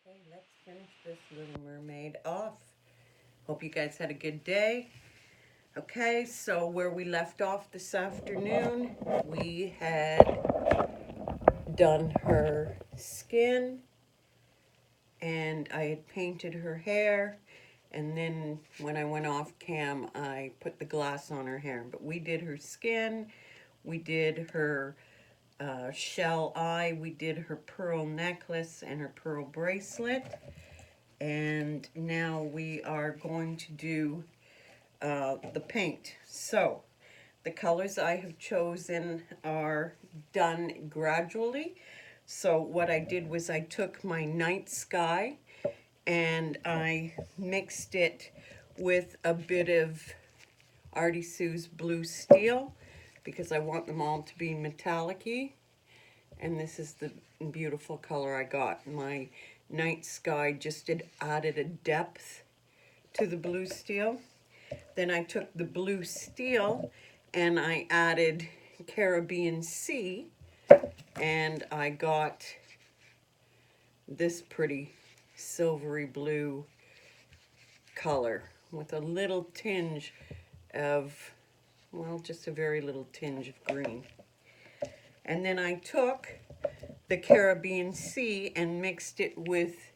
Okay, let's finish this little mermaid off. Hope you guys had a good day. Okay, so where we left off this afternoon, we had done her skin and I had painted her hair, and then when I went off cam, I put the glass on her hair. But we did her skin, we did her shell eye, we did her pearl necklace and her pearl bracelet. And now we are going to do the paint. So the colors I have chosen are done gradually. So what I did was I took my night sky and I mixed it with a bit of Artie Sue's blue steel because I want them all to be metallic-y. And this is the beautiful color I got. My night sky just added a depth to the blue steel. Then I took the blue steel and I added Caribbean Sea, and I got this pretty silvery blue color with a little tinge of, well, just a very little tinge of green. And then I took the Caribbean Sea and mixed it with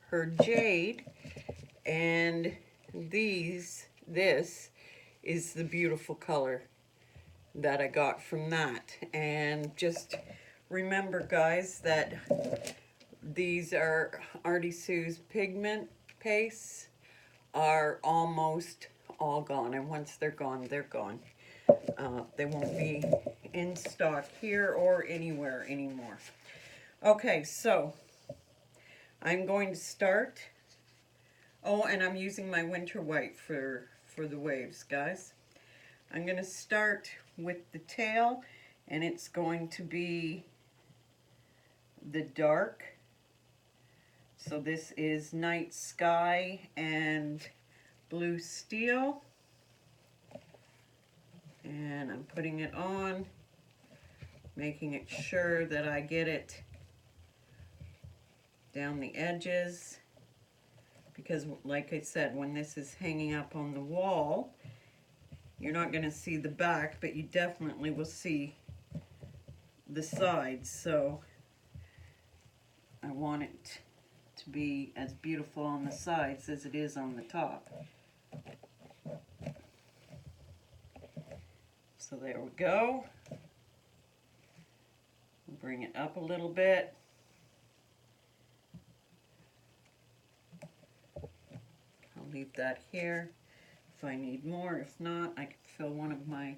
her jade, and this is the beautiful color that I got from that. And just remember, guys, that these are Artie Sue's pigment pastes are almost all gone, and once they're gone, they're gone. They won't be in stock here or anywhere anymore. Okay, so I'm going to start. Oh, and I'm using my winter white for the waves, guys. I'm going to start with the tail, and it's going to be the dark. So this is night sky and blue steel. And I'm putting it on, making it sure that I get it down the edges, because like I said, when this is hanging up on the wall, you're not going to see the back, but you definitely will see the sides. So I want it to be as beautiful on the sides as it is on the top. So there we go. Bring it up a little bit. I'll leave that here if I need more. If not, I can fill one of my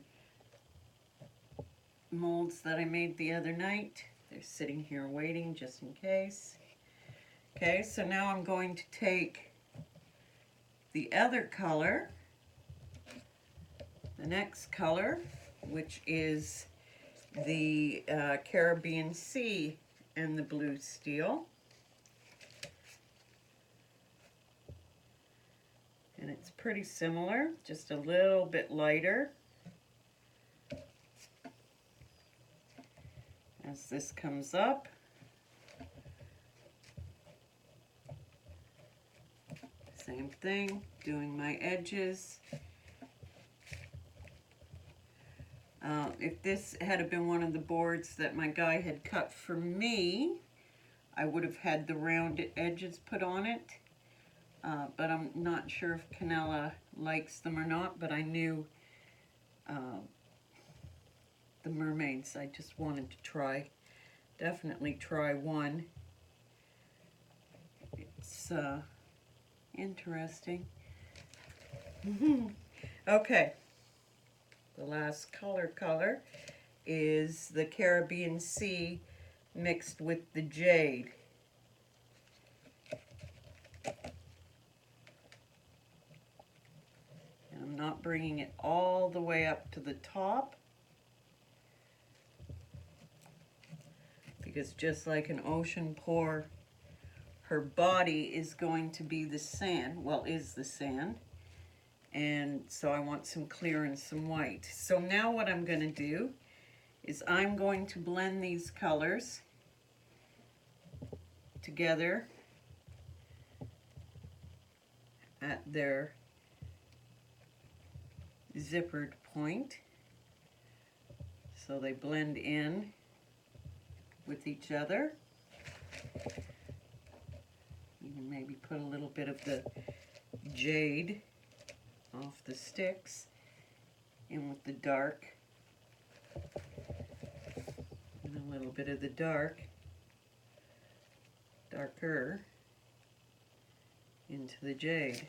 molds that I made the other night. They're sitting here waiting just in case. Okay, so now I'm going to take the other color, the next color, which is the Caribbean Sea and the blue steel. And it's pretty similar, just a little bit lighter. As this comes up, same thing, doing my edges. If this had been one of the boards that my guy had cut for me, I would have had the rounded edges put on it. But I'm not sure if Canella likes them or not, but I knew the mermaids. I just wanted to try, definitely try one. It's interesting. Okay, the last color is the Caribbean Sea mixed with the jade. And I'm not bringing it all the way up to the top, because just like an ocean pour, her body is going to be the sand, well, is the sand. And so I want some clear and some white. So now what I'm going to do is I'm going to blend these colors together at their zippered point, so they blend in with each other. You can maybe put a little bit of the jade off the sticks in with the dark, and a little bit of the darker into the jade.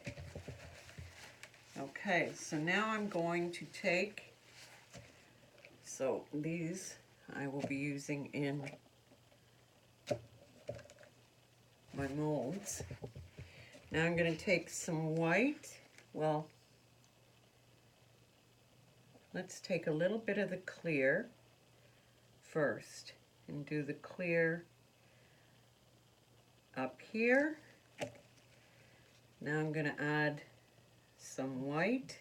Okay, so now I'm going to take, so these I will be using in my molds. Now I'm going to take some white. Well, let's take a little bit of the clear first and do the clear up here. Now I'm going to add some white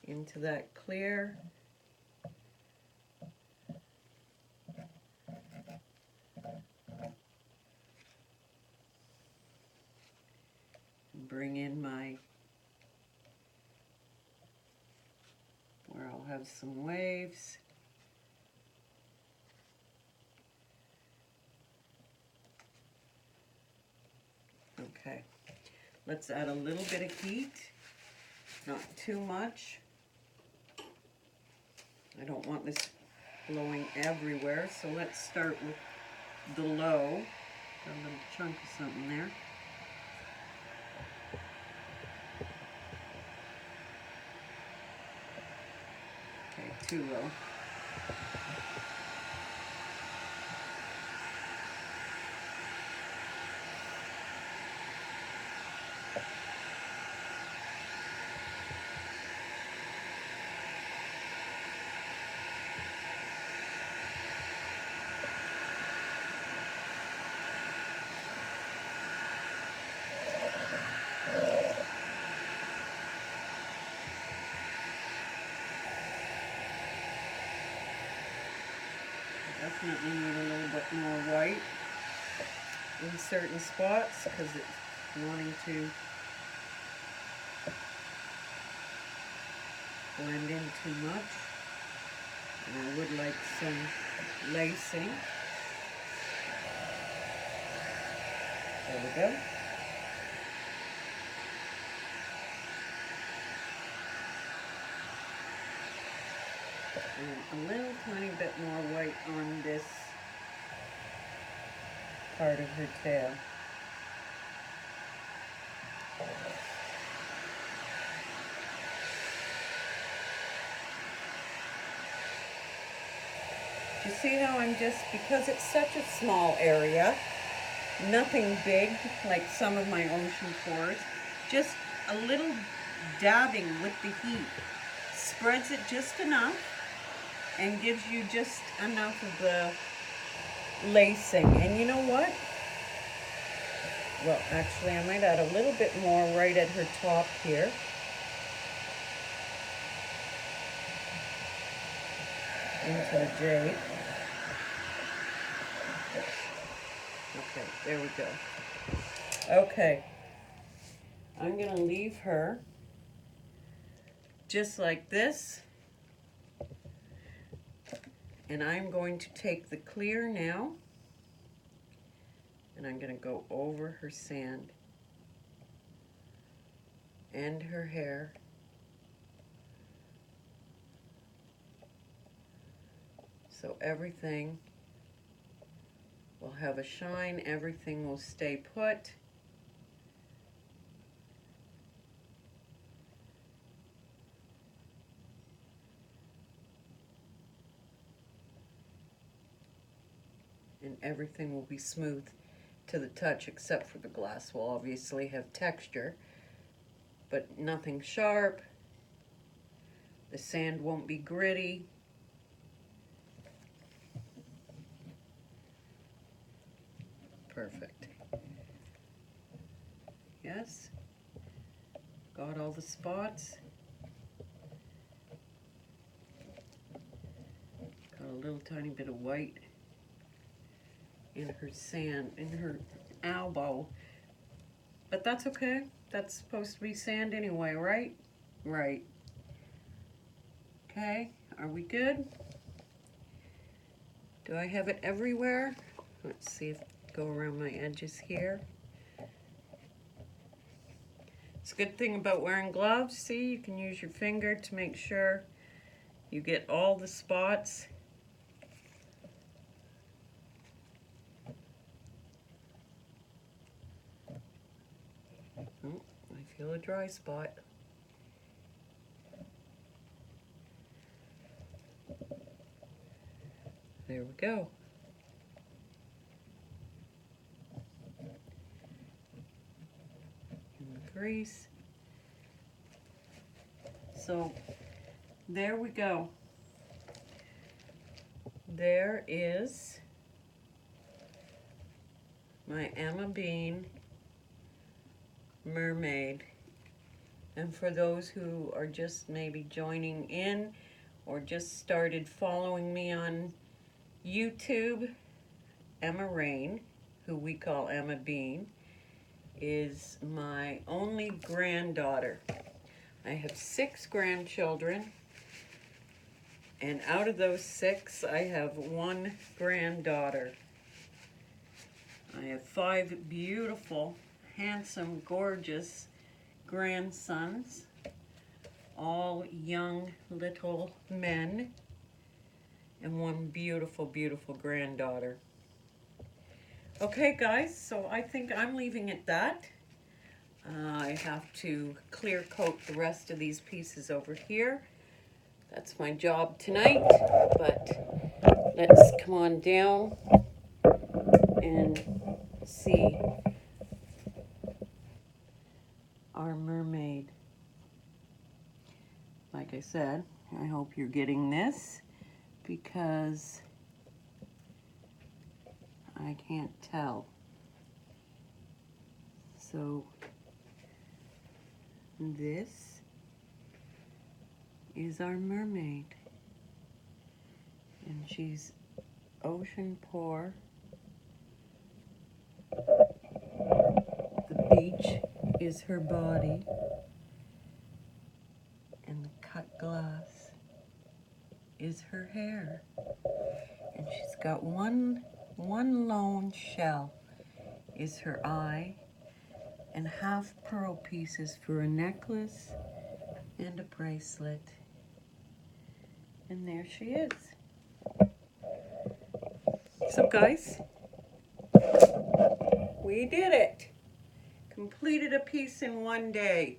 into that clear. And bring in my, where I'll have some waves. Okay. Let's add a little bit of heat, not too much. I don't want this blowing everywhere, so let's start with the low. Got a little chunk of something there. Okay, too low. Definitely need a little bit more white in certain spots because it's wanting to blend in too much. And I would like some lacing. There we go. And a little tiny bit more white on this part of her tail. You see how I'm just, because it's such a small area, nothing big like some of my ocean fours, just a little dabbing with the heat spreads it just enough and gives you just enough of the lacing. And you know what? Well, actually, I might add a little bit more right at her top here. Into the jade. Okay, there we go. Okay, I'm gonna leave her just like this. And I'm going to take the clear now, and I'm going to go over her sand and her hair. So everything will have a shine, everything will stay put. And everything will be smooth to the touch, except for the glass will obviously have texture, but nothing sharp. The sand won't be gritty. Perfect. Yes. Got all the spots. Got a little tiny bit of white in her sand, in her elbow. But that's okay. That's supposed to be sand anyway, right? Right. Okay, are we good? Do I have it everywhere? Let's see if go around my edges here. It's a good thing about wearing gloves. See, you can use your finger to make sure you get all the spots. Oh, I feel a dry spot. There we go. And the grease. So there we go. There is my Emma Bean Mermaid. And for those who are just maybe joining in or just started following me on YouTube, Emma Rain, who we call Emma Bean, is my only granddaughter. I have 6 grandchildren, and out of those 6, I have 1 granddaughter. I have 5 beautiful, handsome, gorgeous grandsons, all young little men, and 1 beautiful, beautiful granddaughter. Okay, guys, so I think I'm leaving it that. I have to clear coat the rest of these pieces over here. That's my job tonight, but let's come on down and see our mermaid. Like I said, I hope you're getting this because I can't tell. So this is our mermaid, and she's ocean pour. The beach is her body, and the cut glass is her hair. And she's got one lone shell is her eye, and half pearl pieces for a necklace and a bracelet. And there she is. So guys, we did it. Completed a piece in one day.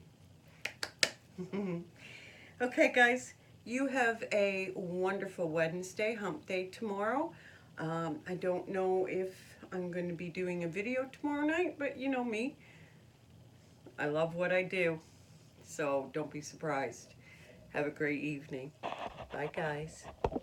Okay guys, you have a wonderful Wednesday, hump day tomorrow. I don't know if I'm going to be doing a video tomorrow night, but you know me. I love what I do, so don't be surprised. Have a great evening. Bye guys.